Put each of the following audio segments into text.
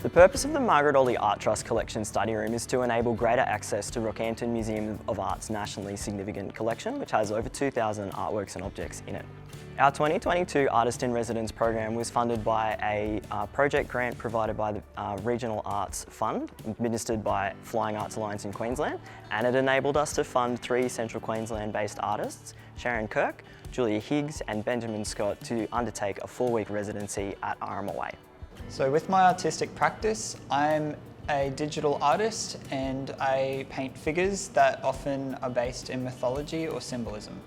The purpose of the Margaret Olley Art Trust Collection Study Room is to enable greater access to Rockhampton Museum of Art's nationally significant collection, which has over 2,000 artworks and objects in it. Our 2022 Artisan Residency program was funded by a project grant provided by the Regional Arts Fund, administered by Flying Arts Alliance in Queensland, and it enabled us to fund 3 Central Queensland-based artists, Sharon Kirk, Higgs and Benjamin Scott, to undertake a 4-week residency at RMOA. So with my artistic practice, I'm a digital artist and I paint figures that often are based in mythology or symbolism.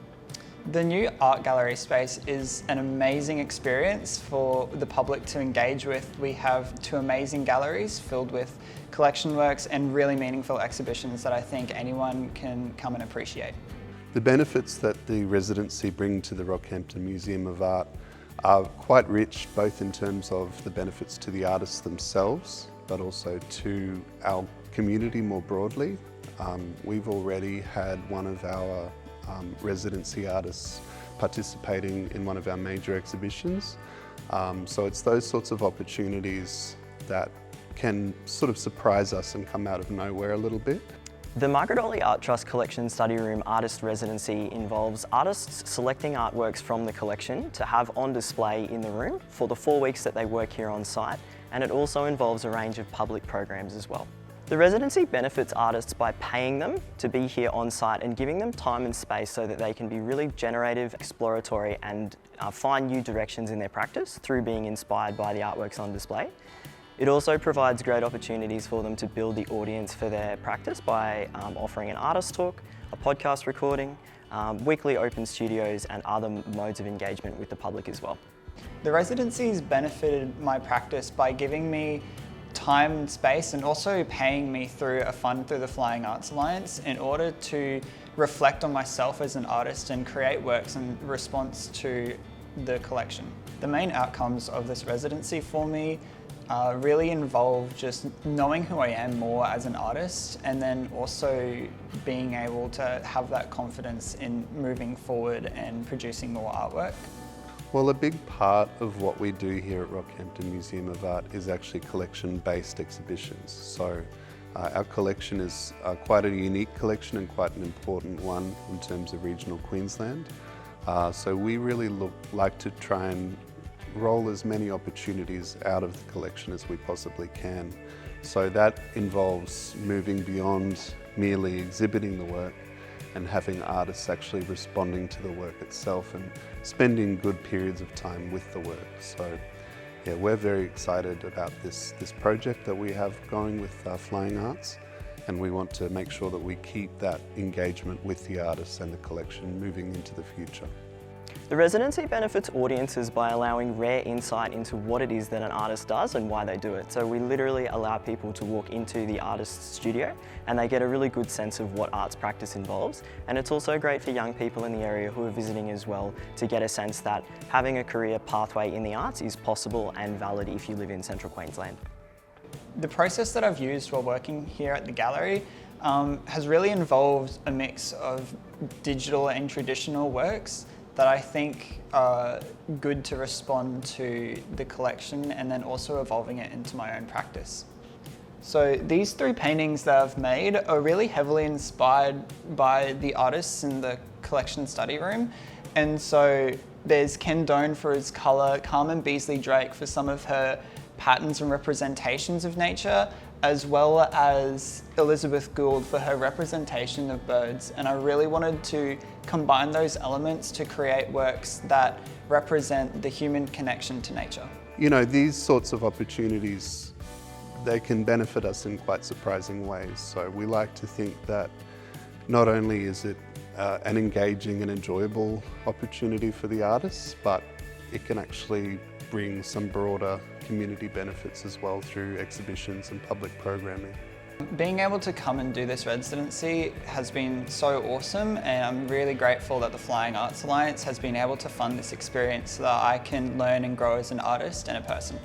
The new art gallery space is an amazing experience for the public to engage with. We have 2 amazing galleries filled with collection works and really meaningful exhibitions that I think anyone can come and appreciate. The benefits that the residency bring to the Rockhampton Museum of Art are quite rich, both in terms of the benefits to the artists themselves, but also to our community more broadly. We've already had one of our residency artists participating in one of our major exhibitions. So it's those sorts of opportunities that can sort of surprise us and come out of nowhere a little bit. The Margaret Olley Art Trust Collection Study Room Artist Residency involves artists selecting artworks from the collection to have on display in the room for the 4 weeks that they work here on site, and it also involves a range of public programs as well. The residency benefits artists by paying them to be here on site and giving them time and space so that they can be really generative, exploratory and find new directions in their practice through being inspired by the artworks on display. It also provides great opportunities for them to build the audience for their practice by offering an artist talk, a podcast recording, weekly open studios and other modes of engagement with the public as well. The residencies benefited my practice by giving me time and space and also paying me through a fund through the Flying Arts Alliance in order to reflect on myself as an artist and create works in response to the collection. The main outcomes of this residency for me really involve just knowing who I am more as an artist, and then also being able to have that confidence in moving forward and producing more artwork. Well, a big part of what we do here at Rockhampton Museum of Art is actually collection-based exhibitions. So our collection is quite a unique collection and quite an important one in terms of regional Queensland. So we really like to try and roll as many opportunities out of the collection as we possibly can. So that involves moving beyond merely exhibiting the work and having artists actually responding to the work itself and spending good periods of time with the work. So yeah, we're very excited about this project that we have going with Flying Arts, and we want to make sure that we keep that engagement with the artists and the collection moving into the future. The residency benefits audiences by allowing rare insight into what it is that an artist does and why they do it. So we literally allow people to walk into the artist's studio and they get a really good sense of what arts practice involves. And it's also great for young people in the area who are visiting as well to get a sense that having a career pathway in the arts is possible and valid if you live in Central Queensland. The process that I've used while working here at the gallery has really involved a mix of digital and traditional works that I think are good to respond to the collection and then also evolving it into my own practice. So these 3 paintings that I've made are really heavily inspired by the artists in the collection study room. And so there's Ken Doan for his colour, Carmen Beasley Drake for some of her patterns and representations of nature, as well as Elizabeth Gould for her representation of birds. And I really wanted to combine those elements to create works that represent the human connection to nature. You know, these sorts of opportunities, they can benefit us in quite surprising ways. So we like to think that not only is it an engaging and enjoyable opportunity for the artists, but it can actually bring some broader community benefits as well through exhibitions and public programming. Being able to come and do this residency has been so awesome, and I'm really grateful that the Flying Arts Alliance has been able to fund this experience so that I can learn and grow as an artist and a person.